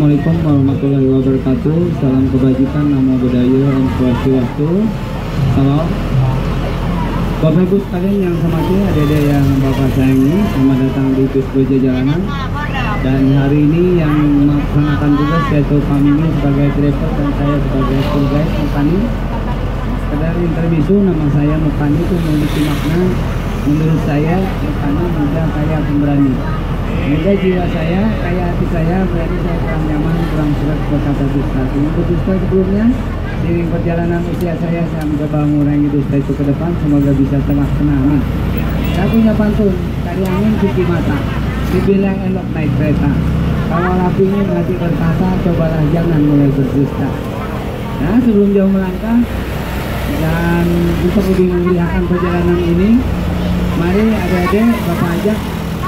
Assalamualaikum warahmatullahi wabarakatuh. Salam kebajikan, namo buddhaya, om swastiastu. Salam. Bapak Ibu sekalian yang saya hormati, adik-adik yang Bapak sayangi, selamat datang di Bis Boja Jalanan. Dan hari ini yang melaksanakan tugas yaitu kami ini sebagai driver dan saya sebagai tour guide Mukani. Sekedar intermezzo, nama saya Mukani itu memiliki makna. Menurut saya, Mukani muda, kaya, pemberani. Muda jiwa saya, kaya hati saya, berani saya kurang nyaman, kurang surat berkata dusta. Untuk dusta sebelumnya, di perjalanan usia saya mencoba mengurangi dusta itu ke depan, semoga bisa terlaksana. Amin. Saya punya pantun, cari angin cuci mata, dibilang elok naik kereta. Kalau rapinya mati berkata, cobalah jangan mulai berdusta. Nah, sebelum jauh melangkah dan untuk lebih memeriahkan perjalanan ini, mari adik-adik Bapak ajak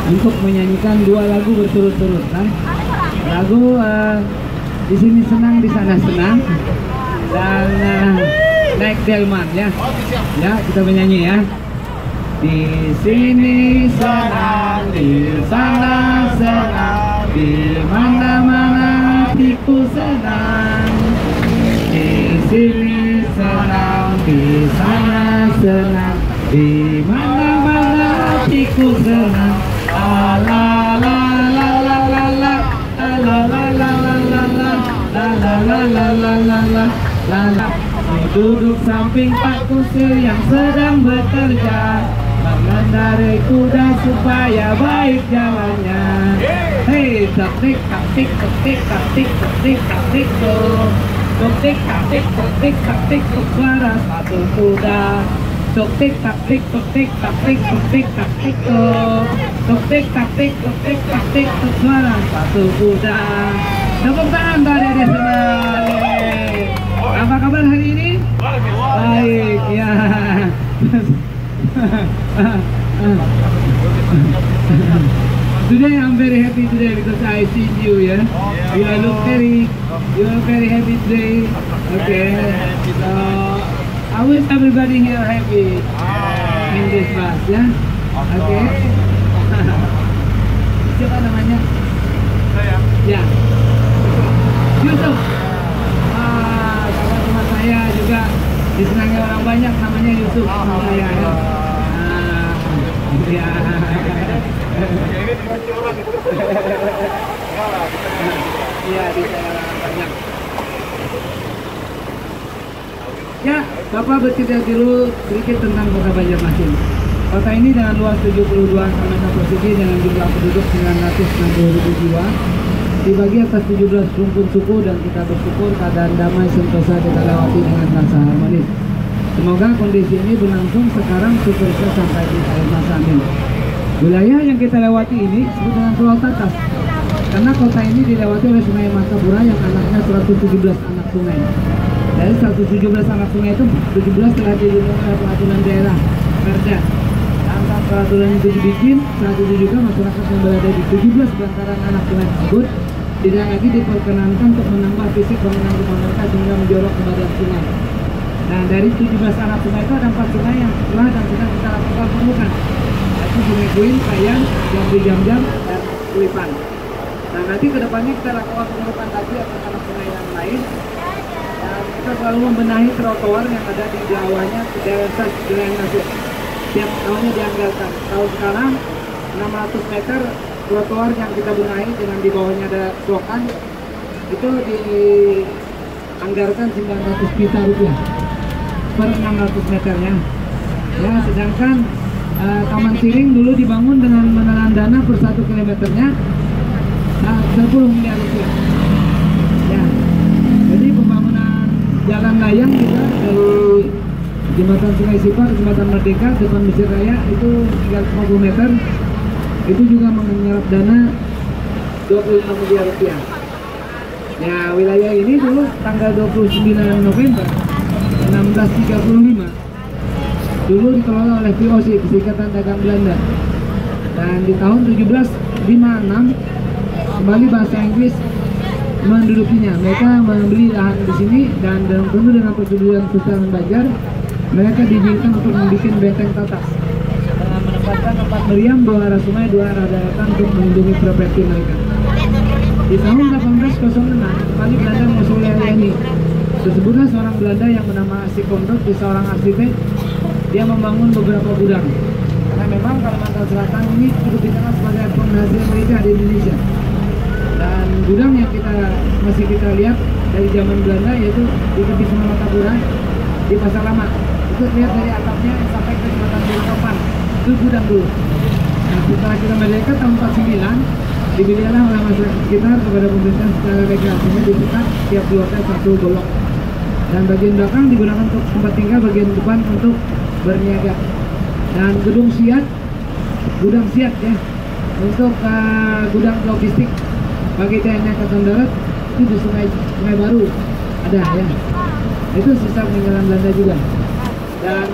untuk menyanyikan 2 lagu berturut-turut. Lagu di sini senang, di sana senang, dan naik delman ya. Ya, kita menyanyi ya. Di sini senang, di sana senang, di mana-mana hatiku senang. Di sini senang, di sana senang, di mana-mana hatiku senang. La la la la la la la la la la la la la la la. Duduk samping Pak Kusir yang sedang bekerja, mengendarai kuda supaya baik jalannya. Hei, taktik taktik taktik taktik taktik taktik tuh, taktik taktik taktik taktik tuh suara satu kuda. Taktik taktik taktik taktik taktik taktik tuh, taktik taktik taktik taktik tuh suara satu kuda. Tepuk tangan dari semua. Apa kabar hari ini? Baik ya. Today I'm very happy today because I see you. Yeah, you are very happy today. Okay, so I wish everybody here happy in this bus. Ya, okay. Siapa namanya? Saya. Ya. Yusuf. Teman saya juga disenangi orang banyak, namanya Yusuf. Saya ya. Ya. Iya, disenangi orang banyak. Ya, Bapak bercerita dulu sedikit tentang kota Banjarmasin. Kota ini dengan luas 72 km persegi dengan jumlah penduduk 960.000 jiwa. Dibagi atas 17 rumpun suku dan kita bersyukur keadaan damai sentosa kita lewati dengan rasa harmonis. Semoga kondisi ini berlangsung sekarang seterusnya sampai di akhir masa. Amin. Wilayah yang kita lewati ini disebut dengan Pulau Tatas karena kota ini dilewati oleh Sungai Martapura yang anaknya 117 anak sungai. Dari 117 anak sungai itu 17 telah dibentuk oleh peraturan daerah Perda. Tanpa peraturan itu dibikin, saat itu juga masyarakat yang berada di 17 bantaran anak sungai tersebut tidak lagi diperkenankan untuk menambah fisik bangunan rumah mereka sehingga menjorok ke badan sungai. Nah, dari 17 anak sungai itu ada 4 sungai yang telah dan sedang kita lakukan pemukan, yaitu Sungai Kuin, Kayan, Jam-Jam, dan Kulipan. Nah, nanti kedepannya kita lakukan pemukan lagi atas anak sungai yang lain. Dan kita selalu membenahi trotoar yang ada di bawahnya desa drainase. Tiap tahunnya dianggarkan. Tahun sekarang 600 meter trotoar yang kita benahi dengan di bawahnya ada selokan itu dianggarkan 900 juta rupiah per 600 meternya. Ya, sedangkan Taman Siring dulu dibangun dengan menelan dana per 1 kilometernya 10 miliar rupiah. Ya, jadi pembangunan jalan layang juga dari Jembatan Sungai Sipar, Jembatan Merdeka, depan Masjid Raya itu 350 meter. Itu juga menyerap dana 25 miliar rupiah. Ya, wilayah ini dulu tanggal 29 November 1635 dulu dikelola oleh VOC, Perserikatan Dagang Belanda. Dan di tahun 1756 kembali bahasa Inggris mendudukinya. Mereka membeli lahan di sini dan tentu dengan persetujuan Sultan Banjar mereka diizinkan untuk membuat benteng Tatas dengan menempatkan 4 meriam, 2 arah sungai, 2 arah daratan untuk melindungi properti mereka. Di tahun 1806 kembali Belanda menguasai area ini. Tersebutlah seorang Belanda yang bernama Si Kondok, seorang arsitek. Dia membangun beberapa gudang. Karena memang Kalimantan Selatan ini cukup dikenal sebagai penghasil mereka di Indonesia. Dan gudang yang masih kita lihat dari zaman Belanda yaitu di tepi Sungai Martapura di Pasar Lama. Itu lihat dari atapnya sampai ke jembatan Balikpapan. Itu gudang dulu. Nah, setelah kita merdeka tahun 49 dibelilah oleh masyarakat sekitar kepada pemerintah secara legal, sehingga dibuka tiap dua satu blok. Dan bagian belakang digunakan untuk tempat tinggal, bagian depan untuk berniaga. Dan gudang siat ya untuk gudang logistik bagi TNI Angkatan Darat itu di Sungai Baru ada ya. Itu sisa peninggalan Belanda juga. Dan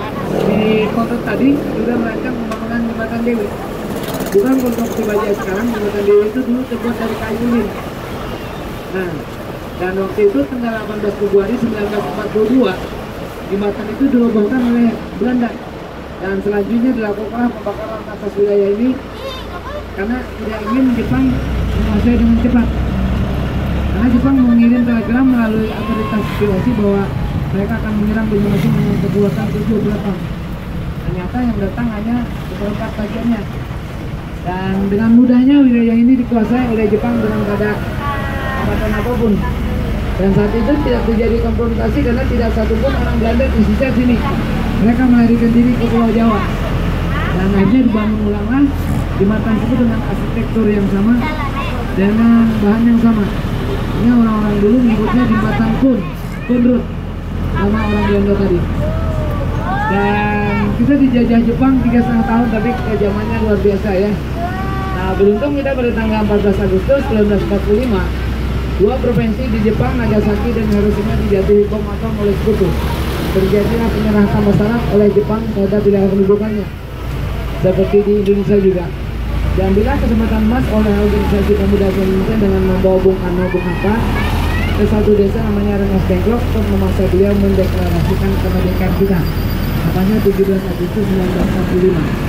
di Kondok tadi juga merancang pembangunan jembatan Dewi. Bukan Kondok Cibaja sekarang, jembatan Dewi itu dulu terbuat dari kayu lin. Nah, dan waktu itu tanggal 18 Februari 1942 jembatan itu dirobohkan oleh Belanda. Dan selanjutnya dilakukan pembakaran atas wilayah ini karena tidak ingin Jepang menguasai dengan cepat. Karena Jepang mengirim telegram melalui otoritas POC bahwa mereka akan menyerang Indonesia dengan kekuatan 7 ton. Ternyata yang datang hanya seperempat bagiannya. Dan dengan mudahnya wilayah ini dikuasai oleh Jepang dengan tidak hambatan apapun. Dan saat itu tidak terjadi konfrontasi karena tidak satupun orang Belanda di sisa sini. Mereka melarikan diri ke Pulau Jawa. Dan akhirnya dibangun ulanglah jembatan tersebut dengan arsitektur yang sama, dengan bahan yang sama. Ini orang-orang dulu menyebutnya jembatan Kunrut, nama orang Belanda tadi. Dan kita dijajah Jepang 3,5 tahun, tapi kejamannya luar biasa ya. Nah, beruntung kita pada tanggal 14 Agustus 1945 dua provinsi di Jepang, Nagasaki dan Hiroshima dijatuhi bom atom oleh sekutu. Terjadilah penyerahan masyarakat oleh Jepang terhadap wilayah pendudukannya, seperti di Indonesia juga. Diambillah kesempatan emas oleh organisasi pemuda Indonesia dengan membawa Bung Karno Bung Hatta ke satu desa namanya Rengas Dengklok untuk memaksa beliau mendeklarasikan kemerdekaan kita. Katanya 17 Agustus 1945.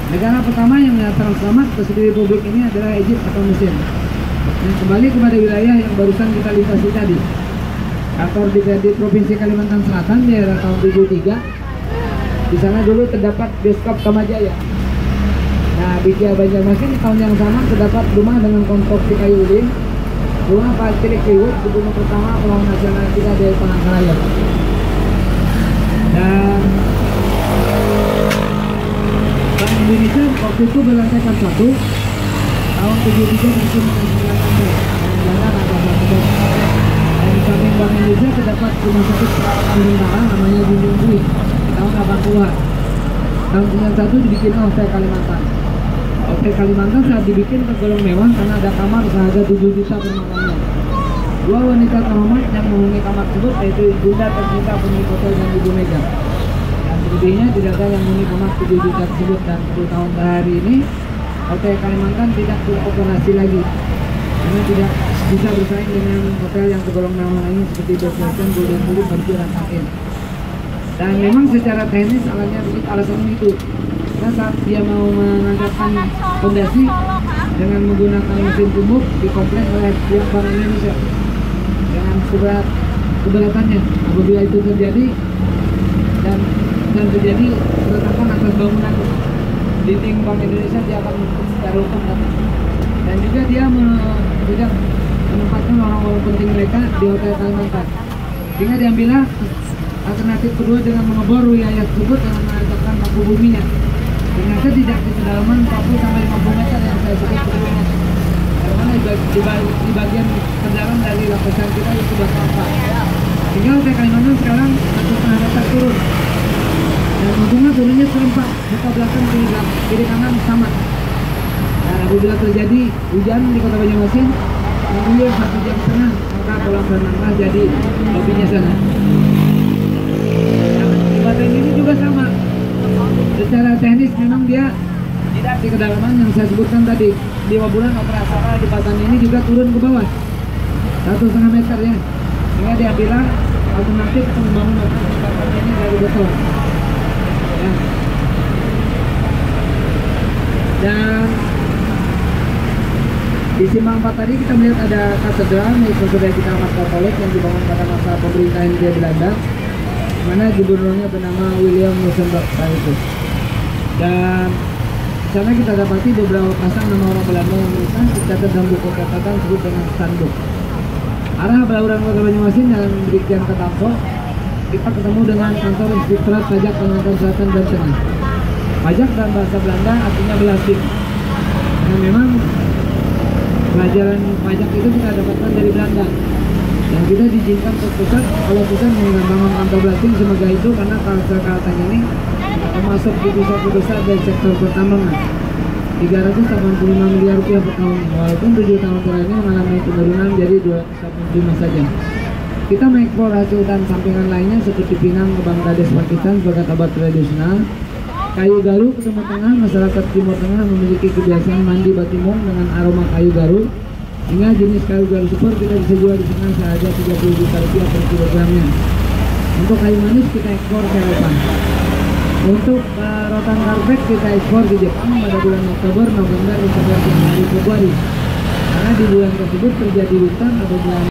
Negara pertama yang menyatakan selamat ke Republik ini adalah Egypt atau Mesir. Dan kembali kepada wilayah yang barusan kita lintasi tadi. Kantor di Provinsi Kalimantan Selatan di era tahun 73. Di sana dulu terdapat bioskop Kamajaya. Nah, di Kia Banjarmasin di tahun yang sama terdapat rumah dengan konstruksi kayu lin, rumah Pak Cilik Kiwut, gubernur pertama Pulau Nasional kita di Palangkaraya. Dan Bank Indonesia waktu itu berlantai 1 tahun 73 itu mengambil lantai dan Belanda lantai 1. Dan di samping Bank Indonesia terdapat rumah sakit sementara namanya Junjung Bui di tahun 80-an. Tahun 91 dibikin Hotel Kalimantan. Hotel Kalimantan saat dibikin tergolong mewah karena ada kamar seharga 7 juta per malamnya. Dua wanita terhormat yang menghuni kamar tersebut yaitu Ibunda tercinta pemilik hotel dan Ibu Mega. Dan selebihnya tidak ada yang menghuni kamar 7 juta tersebut. Dan 10 tahun hari ini Hotel Kalimantan tidak beroperasi lagi karena tidak bisa bersaing dengan hotel yang tergolong mewah lainnya seperti Dorseten, Golden Tulip, Berju, dan Sakin. Dan memang secara teknis alasan itu karena saat dia mau mengangkatkan fondasi dengan menggunakan mesin tumbuk dikomplain oleh pihak Bank Indonesia dengan surat keberatannya apabila itu terjadi dan terjadi keretakan atas bangunan dinding Bank Indonesia, dia akan menuntut secara hukum dan juga dia tidak menempatkan orang-orang penting mereka di Hotel Kalimantan, sehingga diambillah alternatif kedua dengan mengebor wilayah tersebut dengan menetapkan paku buminya. Ternyata tidak di kedalaman 40 sampai 50 meter yang saya sebut sebelumnya. Karena di bagian terdalam dari lapisan kita itu sudah tampak. Sehingga Hotel Kalimantan sekarang 1,5 meter turun. Dan untungnya turunnya serempak, muka belakang kiri kanan sama. Dan apabila terjadi hujan di Kota Banjarmasin, mengguyur 1,5 jam, maka kolam renanglah jadi hobinya sana. Jembatan ini juga sama. Secara teknis memang dia tidak di kedalaman yang saya sebutkan tadi. 5 bulan operasional jembatan ini juga turun ke bawah 1,5 meter ya. Sehingga diambillah alternatif untuk membangun jembatan ini dari beton. Ya. Dan di Simpang 4 tadi kita melihat ada katedral milik Gereja kita amat Katolik yang dibangun pada masa pemerintahan Hindia Belanda, mana gubernurnya bernama William Musenberg itu. Dan sana kita dapati beberapa pasang nama orang Belanda yang menikah tercatat dalam buku catatan disebut dengan Standboek. Arah Belauran Kota Banyumasin dan Brigjen Ketamso, kita ketemu dengan kantor Inspektorat Pajak Kalimantan Selatan dan Tengah. Pajak dalam bahasa Belanda artinya belasting. Nah, memang pelajaran pajak itu kita dapatkan dari Belanda. Dan kita diizinkan ke pusat, kalau pusat mengembangkan kantor belasting sebagai itu karena Kalimantan ini termasuk di pusat dari sektor pertambangan. 385 miliar rupiah per tahun, walaupun 7 tahun terakhir ini mengalami penurunan menjadi 285 saja. Kita mengekspor hasil hutan sampingan lainnya seperti pinang ke Bangladesh, Pakistan sebagai obat tradisional. Kayu garu ke Timur Tengah, masyarakat Timur Tengah memiliki kebiasaan mandi batimung dengan aroma kayu garu. Hingga jenis kayu garu super kita bisa jual di sana seharga 30 juta rupiah per kilogramnya. Untuk kayu manis kita ekspor ke Eropa. Untuk rotan karpet kita ekspor di Jepang pada bulan Oktober, November, Desember, Januari, Februari. Karena di bulan tersebut terjadi hujan atau bulan